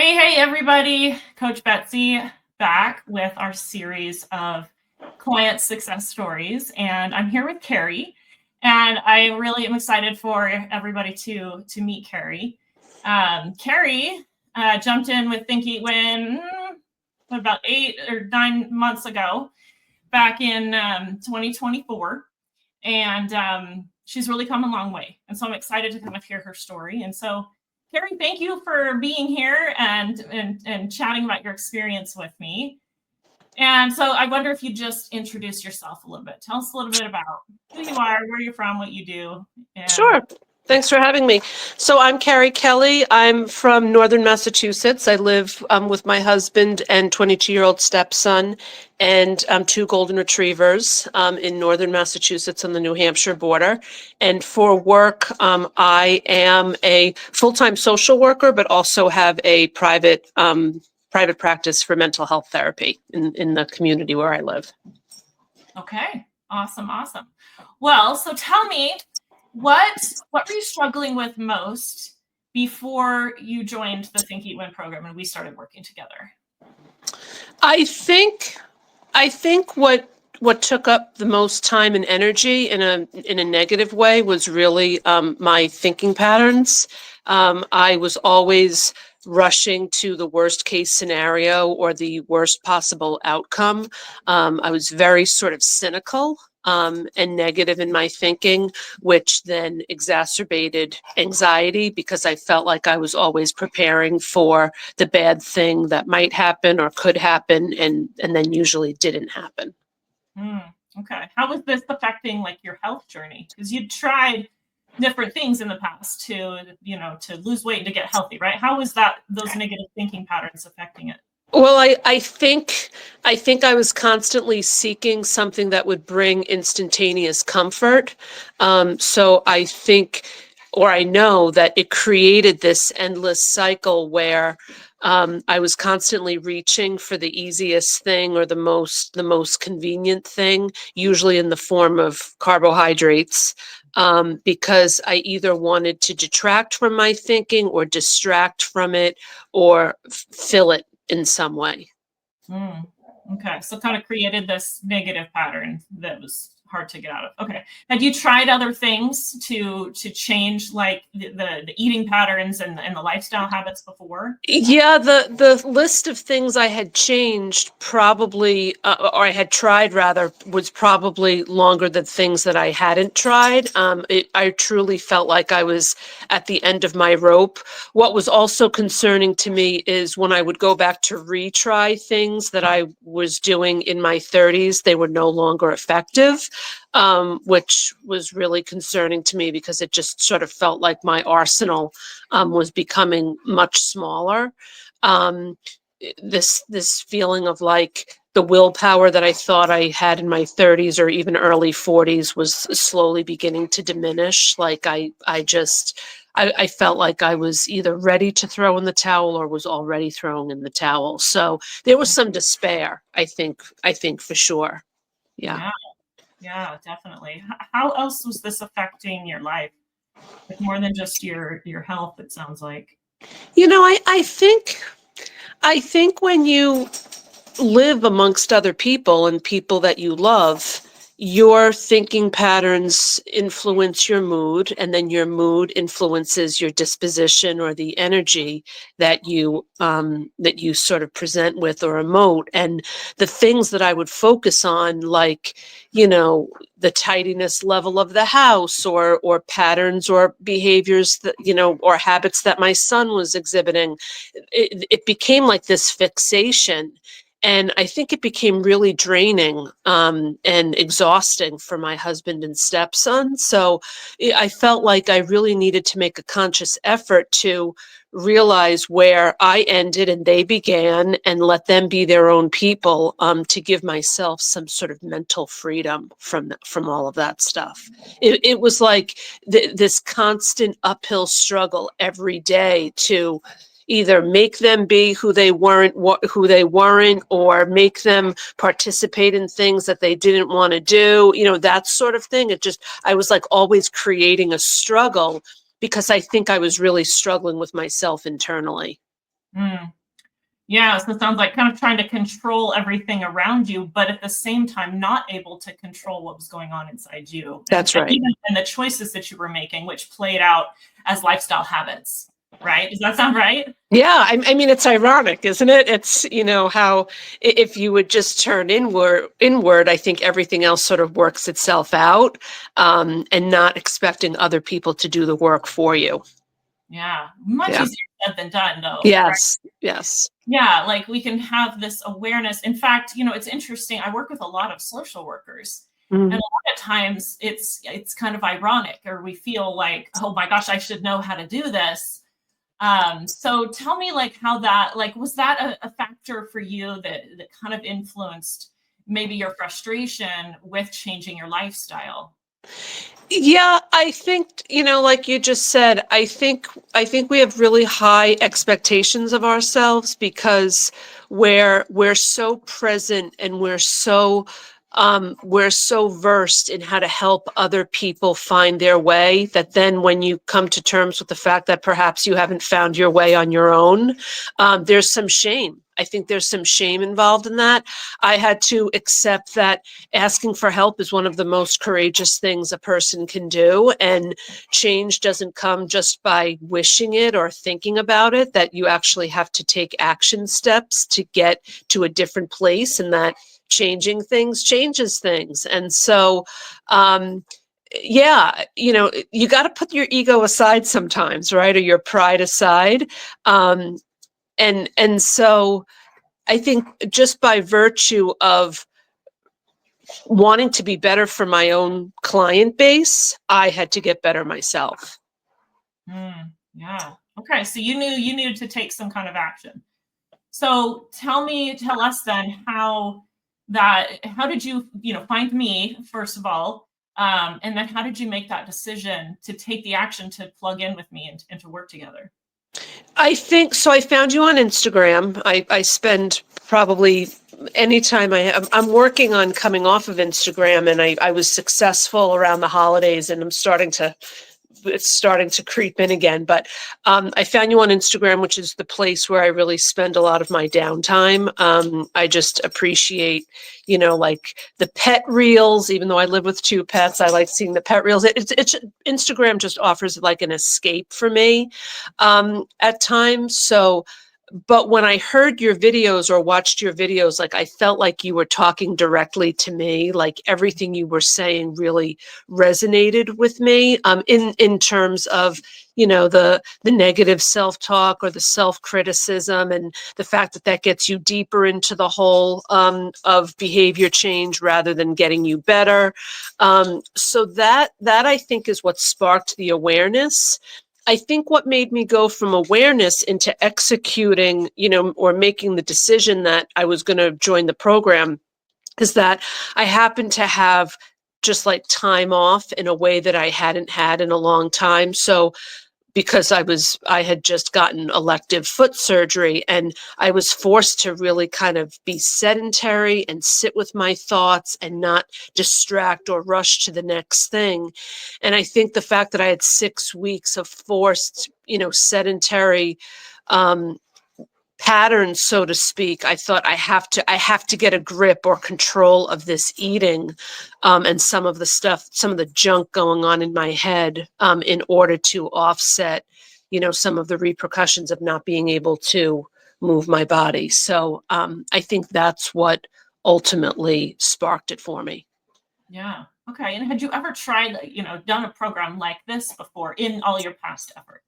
Hey, everybody. Coach Betsy back with our series of client success stories. And I'm here with Carrie. And I really am excited for everybody to meet Carrie. Carrie jumped in with Thinky when about 8 or 9 months ago, back in 2024. And she's really come a long way. And so I'm excited to kind of hear her story. And so Carrie, thank you for being here and chatting about your experience with me. And so I wonder if you just introduce yourself a little bit. Tell us a little bit about who you are, where you're from, what you do. Sure. Thanks for having me. So I'm Carrie Kelly. I'm from Northern Massachusetts. I live with my husband and 22-year-old stepson and 2 golden retrievers in Northern Massachusetts on the New Hampshire border. And for work, I am a full-time social worker, but also have a private practice for mental health therapy in the community where I live. Okay, awesome. Well, so tell me, what were you struggling with most before you joined the Think Eat Win program and we started working together? I think what took up the most time and energy in a negative way was really my thinking patterns. I was always rushing to the worst case scenario or the worst possible outcome. I was very sort of cynical and negative in my thinking, which then exacerbated anxiety because I felt like I was always preparing for the bad thing that might happen or could happen and then usually didn't happen. Okay. How was this affecting like your health journey? Because you tried different things in the past to lose weight and to get healthy, right? How was those negative thinking patterns affecting it? Well, I think I was constantly seeking something that would bring instantaneous comfort. So I think, or I know that it created this endless cycle where I was constantly reaching for the easiest thing or the most convenient thing, usually in the form of carbohydrates. Because I either wanted to detract from my thinking or distract from it or fill it in some way. Okay, so kind of created this negative pattern that was hard to get out of. Okay, had you tried other things to change like the eating patterns and the lifestyle habits before? Yeah, the list of things I had changed probably, or I had tried rather, was probably longer than things that I hadn't tried. I truly felt like I was at the end of my rope. What was also concerning to me is when I would go back to retry things that I was doing in my 30s, they were no longer effective, which was really concerning to me because it just sort of felt like my arsenal was becoming much smaller. This feeling of like the willpower that I thought I had in my 30s or even early 40s was slowly beginning to diminish. Like I felt like I was either ready to throw in the towel or was already throwing in the towel. So there was some despair, I think for sure. Yeah. Yeah, definitely. How else was this affecting your life? Like more than just your health, it sounds like. You know, I think when you live amongst other people and people that you love, your thinking patterns influence your mood, and then your mood influences your disposition or the energy that you sort of present with or emote. And the things that I would focus on, like, you know, the tidiness level of the house or patterns or behaviors that, you know, or habits that my son was exhibiting, it became like this fixation. And I think it became really draining and exhausting for my husband and stepson. So I felt like I really needed to make a conscious effort to realize where I ended and they began and let them be their own people, to give myself some sort of mental freedom from all of that stuff. It was like this constant uphill struggle every day to either make them be who they weren't, or make them participate in things that they didn't want to do, you know, that sort of thing. I was like always creating a struggle because I think I was really struggling with myself internally. Mm. Yeah, so it sounds like kind of trying to control everything around you, but at the same time, not able to control what was going on inside you, That's and right. even and the choices that you were making, which played out as lifestyle habits, right? Does that sound right? Yeah, I mean, it's ironic, isn't it? It's, how if you would just turn inward, I think everything else sort of works itself out, and not expecting other people to do the work for you. Yeah, much Yeah. easier said than done, though, right? Yes. Yes. Yeah, like we can have this awareness. In fact, it's interesting. I work with a lot of social workers, and Mhm. a lot of times it's kind of ironic, or we feel like, oh my gosh, I should know how to do this. So tell me, like, how that, like, was that a factor for you that kind of influenced maybe your frustration with changing your lifestyle? Yeah, I think, like you just said, I think we have really high expectations of ourselves because we're so present and we're so versed in how to help other people find their way that then when you come to terms with the fact that perhaps you haven't found your way on your own, there's some shame. I think there's some shame involved in that. I had to accept that asking for help is one of the most courageous things a person can do. And change doesn't come just by wishing it or thinking about it, that you actually have to take action steps to get to a different place, and that changing things changes things. And so, yeah, you got to put your ego aside sometimes, right? Or your pride aside. Um, and so I think just by virtue of wanting to be better for my own client base, I had to get better myself. Yeah. Okay. So you needed to take some kind of action. So tell us then how did you, find me, first of all, and then how did you make that decision to take the action to plug in with me and to work together? I think so. I found you on Instagram. I spend probably anytime I'm working on coming off of Instagram, and I was successful around the holidays, and it's starting to creep in again. But I found you on Instagram, which is the place where I really spend a lot of my downtime. I just appreciate, like the pet reels. Even though I live with two pets, I like seeing the pet reels. It's Instagram just offers like an escape for me at times. So but when I heard your videos or watched your videos, like I felt like you were talking directly to me. Like everything you were saying really resonated with me. In terms of the negative self talk or the self criticism, and the fact that that gets you deeper into the hole of behavior change rather than getting you better. So that I think is what sparked the awareness. I think what made me go from awareness into executing, or making the decision that I was going to join the program, is that I happened to have just like time off in a way that I hadn't had in a long time. So because I had just gotten elective foot surgery, and I was forced to really kind of be sedentary and sit with my thoughts and not distract or rush to the next thing. And I think the fact that I had 6 weeks of forced, sedentary um, patterns, so to speak, I thought I have to get a grip or control of this eating, and some of the junk going on in my head, in order to offset, some of the repercussions of not being able to move my body. So I think that's what ultimately sparked it for me. Yeah. Okay. And had you ever tried, done a program like this before in all your past efforts?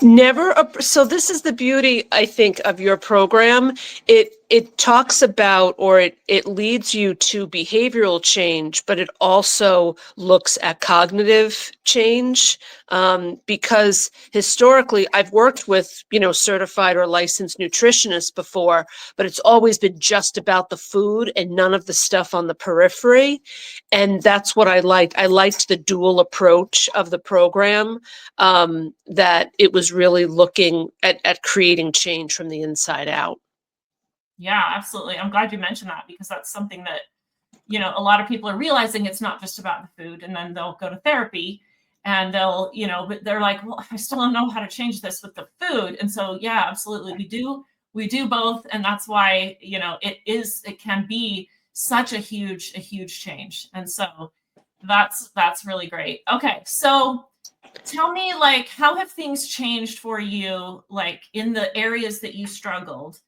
Never. So this is the beauty, I think, of your program. It talks about, or it leads you to behavioral change, but it also looks at cognitive change. Because historically, I've worked with certified or licensed nutritionists before, but it's always been just about the food and none of the stuff on the periphery. And that's what I liked. I liked the dual approach of the program, that it was really looking at creating change from the inside out. Yeah, absolutely. I'm glad you mentioned that because that's something that, a lot of people are realizing it's not just about the food, and then they'll go to therapy and they'll, but they're like, well, I still don't know how to change this with the food. And so, yeah, absolutely. We do both. And that's why, it can be such a huge change. And so that's really great. Okay. So tell me, like, how have things changed for you, like in the areas that you struggled,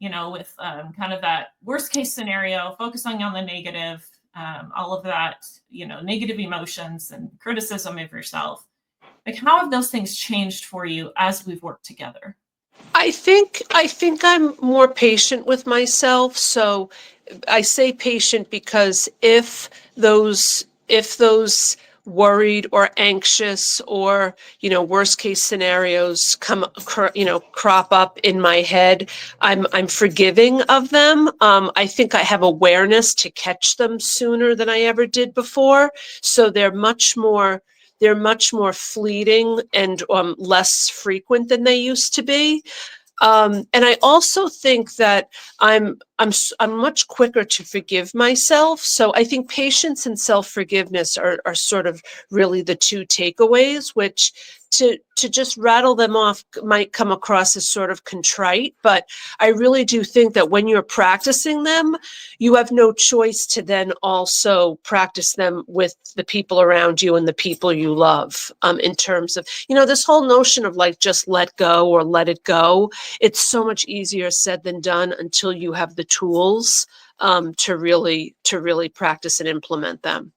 with kind of that worst case scenario, focusing on the negative, all of that, negative emotions and criticism of yourself. Like, how have those things changed for you as we've worked together? I think I'm more patient with myself. So I say patient because if those worried or anxious or worst case scenarios crop up in my head, I'm forgiving of them. I think I have awareness to catch them sooner than I ever did before. So they're much more fleeting and less frequent than they used to be. And I also think that I'm much quicker to forgive myself. So I think patience and self-forgiveness are sort of really the two takeaways, which to just rattle them off might come across as sort of contrite, but I really do think that when you're practicing them, you have no choice to then also practice them with the people around you and the people you love, in terms of, this whole notion of like, just let go or let it go. It's so much easier said than done until you have the tools to really practice and implement them.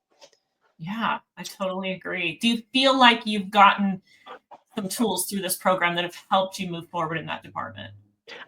Yeah, I totally agree. Do you feel like you've gotten some tools through this program that have helped you move forward in that department?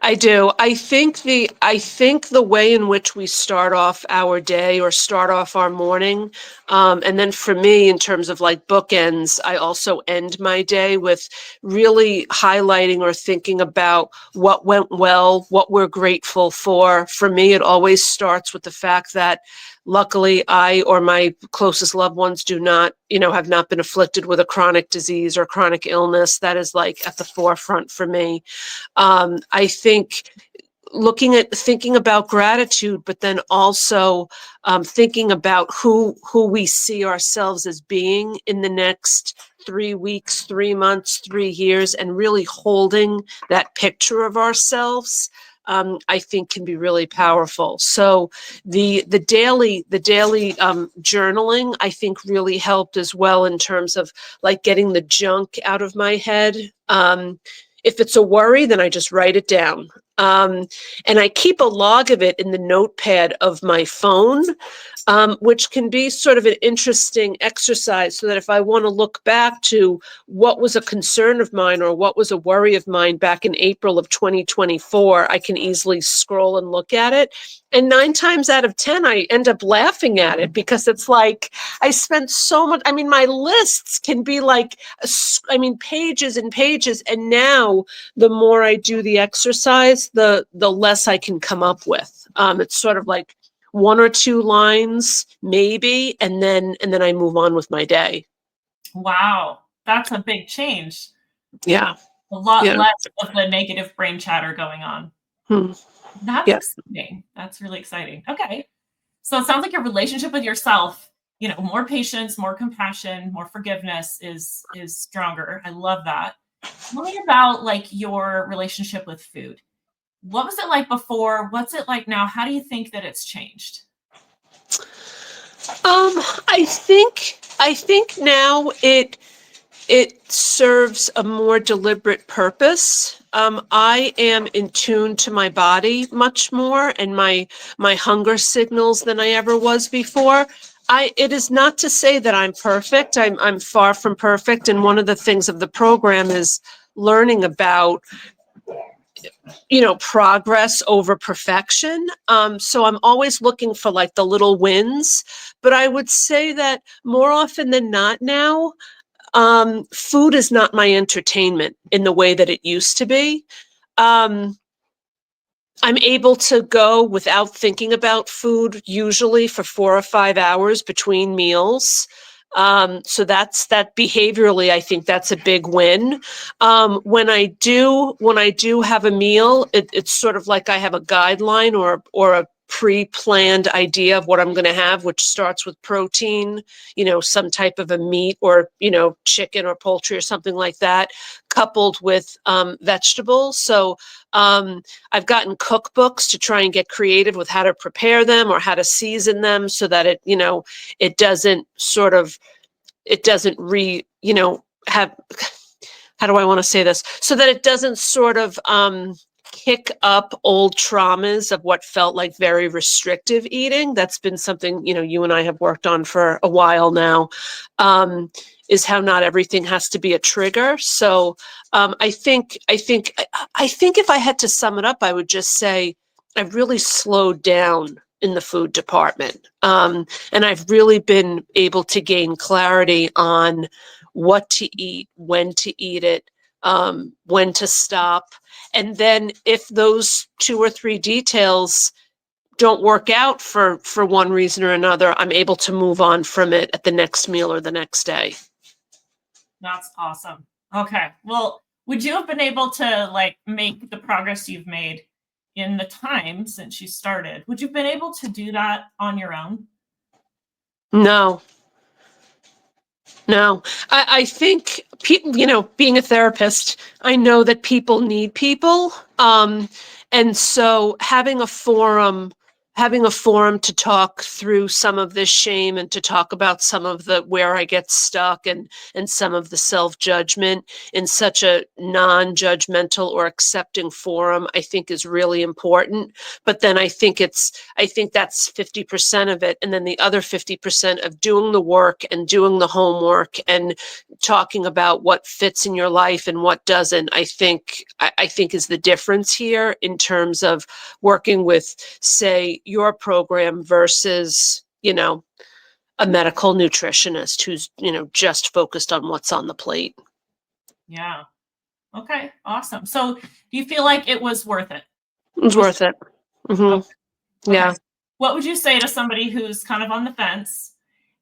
I do. I think the way in which we start off our day or start off our morning, and then for me, in terms of like bookends, I also end my day with really highlighting or thinking about what went well, what we're grateful for. For me, it always starts with the fact that luckily I or my closest loved ones do not, have not been afflicted with a chronic disease or chronic illness. That is like at the forefront for me. I think thinking about gratitude, but then also thinking about who we see ourselves as being in the next 3 weeks, 3 months, 3 years, and really holding that picture of ourselves. I think can be really powerful. So the daily journaling, I think, really helped as well in terms of like getting the junk out of my head. If it's a worry, then I just write it down. And I keep a log of it in the notepad of my phone, which can be sort of an interesting exercise so that if I want to look back to what was a concern of mine or what was a worry of mine back in April of 2024, I can easily scroll and look at it. And 9 times out of 10, I end up laughing at it because it's like I spent so much. I mean, my lists can be like, pages and pages. And now the more I do the exercise, the less I can come up with. It's sort of like 1 or 2 lines, maybe, and then I move on with my day. Wow, that's a big change. Yeah, A lot yeah, less of the negative brain chatter going on. hmm, That's yeah. exciting. That's really exciting. Okay. So it sounds like your relationship with yourself, more patience, more compassion, more forgiveness is stronger. I love that. Tell me about like your relationship with food. What was it like before? What's it like now? How do you think that it's changed? I think now it serves a more deliberate purpose. I am in tune to my body much more and my hunger signals than I ever was before. It is not to say that I'm perfect. I'm far from perfect. And one of the things of the program is learning about, progress over perfection. So I'm always looking for like the little wins. But I would say that more often than not now, food is not my entertainment in the way that it used to be. Um, I'm able to go without thinking about food usually for 4 or 5 hours between meals. So that behaviorally, I think that's a big win. When I do have a meal, it's sort of like I have a guideline or a pre-planned idea of what I'm going to have, which starts with protein, some type of a meat or, chicken or poultry or something like that, coupled with vegetables. So I've gotten cookbooks to try and get creative with how to prepare them or how to season them so that it doesn't have, how do I want to say this? So that it doesn't sort of kick up old traumas of what felt like very restrictive eating. That's been something, you and I have worked on for a while now, is how not everything has to be a trigger. So I think if I had to sum it up, I would just say I've really slowed down in the food department. And I've really been able to gain clarity on what to eat, when to eat it, when to stop. And then if those 2 or 3 details don't work out for one reason or another, I'm able to move on from it at the next meal or the next day. That's awesome. Okay. Well, would you have been able to make the progress you've made in the time since you started? Would you have been able to do that on your own? No. I think people, being a therapist, I know that people need people. And so having a forum to talk through some of this shame and to talk about some of the where I get stuck and some of the self-judgment in such a non-judgmental or accepting forum, I think is really important. But then I think that's 50% of it. And then the other 50% of doing the work and doing the homework and talking about what fits in your life and what doesn't, I think is the difference here in terms of working with, say, your program versus, a medical nutritionist who's, just focused on what's on the plate. Yeah. Okay. Awesome. So do you feel like it was worth it? It was worth it. Okay. Yeah. Okay. What would you say to somebody who's kind of on the fence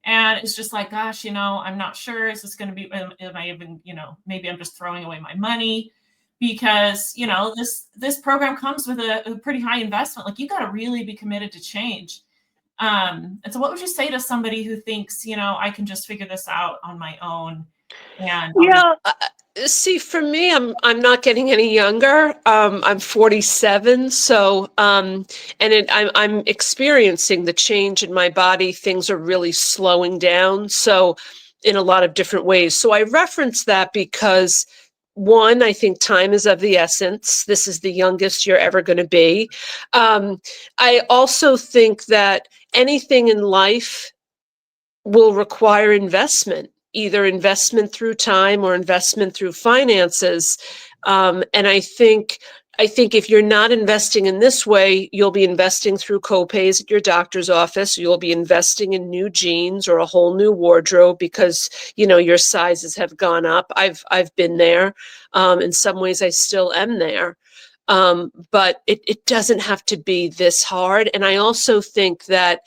and it's just like, gosh, I'm not sure. Is this going to be, am I even, maybe I'm just throwing away my money because, this program comes with a pretty high investment. Like you got to really be committed to change. And so what would you say to somebody who thinks, I can just figure this out on my own? And Yeah. See, for me, I'm not getting any younger. I'm 47, so I'm experiencing the change in my body. Things are really slowing down, so in a lot of different ways. So I reference that because one, I think time is of the essence. This is the youngest you're ever going to be. I also think that anything in life will require investment, either investment through time or investment through finances. And I think if you're not investing in this way, you'll be investing through copays at your doctor's office. You'll be investing in new jeans or a whole new wardrobe because, your sizes have gone up. I've been there. In some ways, I still am there. But it doesn't have to be this hard. And I also think that,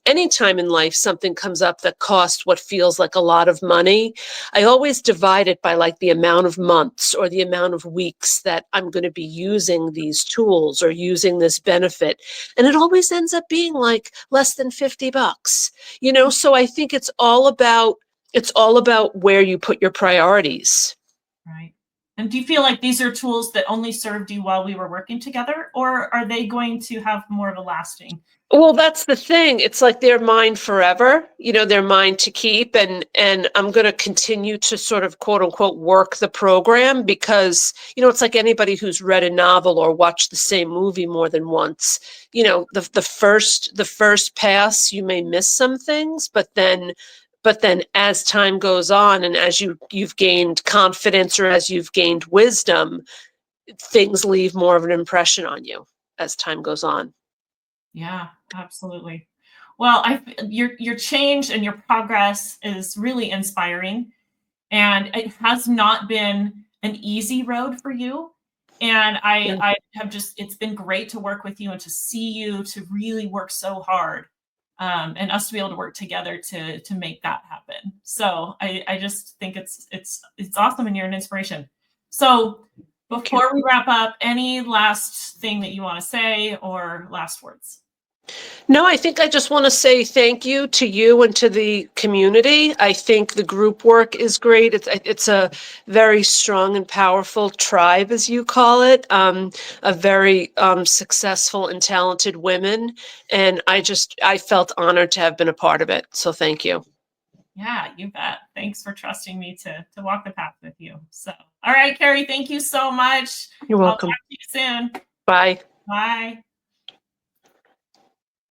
anytime in life something comes up that costs what feels like a lot of money, I always divide it by like the amount of months or the amount of weeks that I'm going to be using these tools or using this benefit. And it always ends up being like less than $50, so I think it's all about where you put your priorities. right. And do you feel like these are tools that only served you while we were working together, or are they going to have more of a lasting? Well, that's the thing. It's like they're mine forever, they're mine to keep. And I'm going to continue to sort of quote unquote work the program because, it's like anybody who's read a novel or watched the same movie more than once. The first pass, you may miss some things, but then as time goes on and as you've gained confidence or as you've gained wisdom, things leave more of an impression on you as time goes on. Yeah, absolutely. Well, your change and your progress is really inspiring, and it has not been an easy road for you. And Yeah. I have it's been great to work with you and to see you to really work so hard, and us to be able to work together to make that happen. So I just think it's awesome, and you're an inspiration. So before we wrap up, any last thing that you want to say or last words? No, I think I just want to say thank you to you and to the community. I think the group work is great. It's a very strong and powerful tribe, as you call it, a very successful and talented women. And I felt honored to have been a part of it. So thank you. Yeah, you bet. Thanks for trusting me to walk the path with you. So, all right, Carrie, thank you so much. You're I'll talk welcome. to you soon. Bye. Bye.